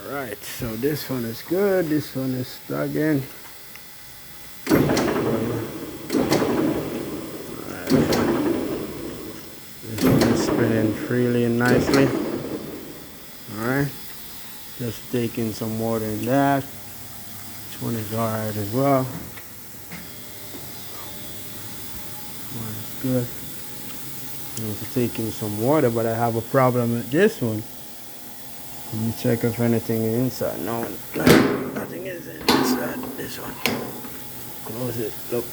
Alright, so this one is good, this one is stuck in. This one is spinning freely and nicely. Alright, just taking some water in that. This one is alright as well. One is good. I'm taking some water, but I have a problem with this one. Let me check if anything is inside. No, nothing is inside this one. Close it. Look.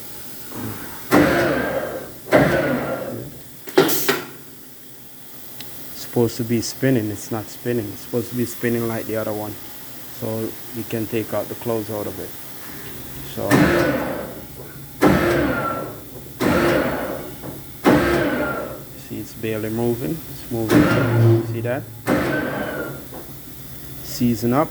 It's supposed to be spinning. It's not spinning. It's supposed to be spinning like the other one. So we can take out the clothes out of it. So see, it's barely moving. It's moving. See that? Season up.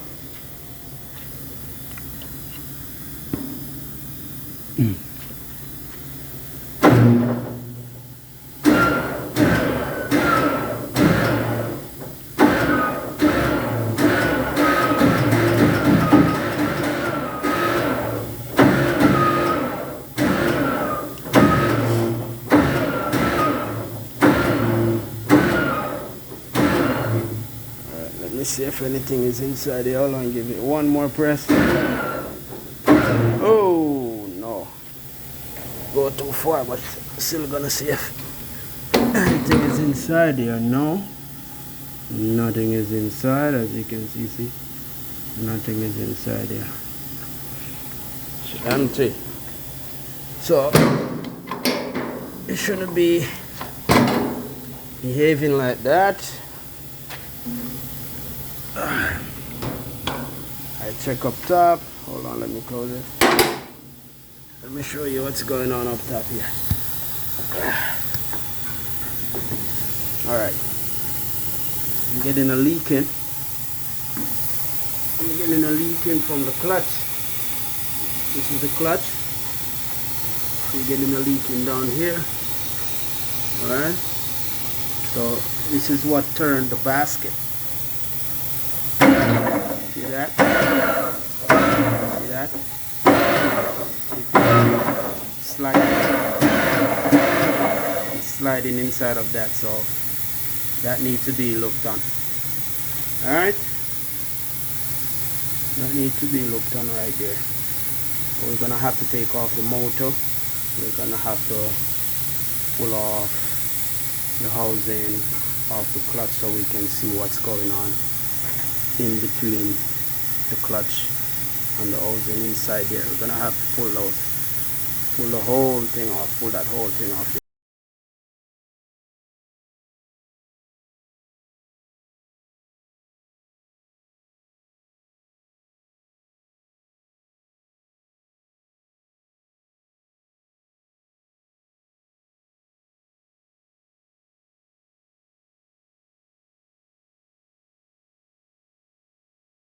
See if anything is inside there. Hold on, give it one more press. Oh no, go too far, but still gonna see if anything is inside there. No, nothing is inside, as you can see, nothing is inside there. It's empty, so it shouldn't be behaving like that. I check up top. Hold on, let me close it. Let me show you what's going on up top here. Alright. I'm getting a leak in. I'm getting a leak in from the clutch. This is the clutch. I'm getting a leak in down here. Alright. So this is what turned the basket. See that? See that? It's sliding inside of that, so that needs to be looked on. Alright? That needs to be looked on right there. We're gonna have to take off the motor. We're gonna have to pull off the housing off the clutch so we can see what's going on in between the clutch and the housing inside there. We're gonna have to pull the whole thing off, pull that whole thing off.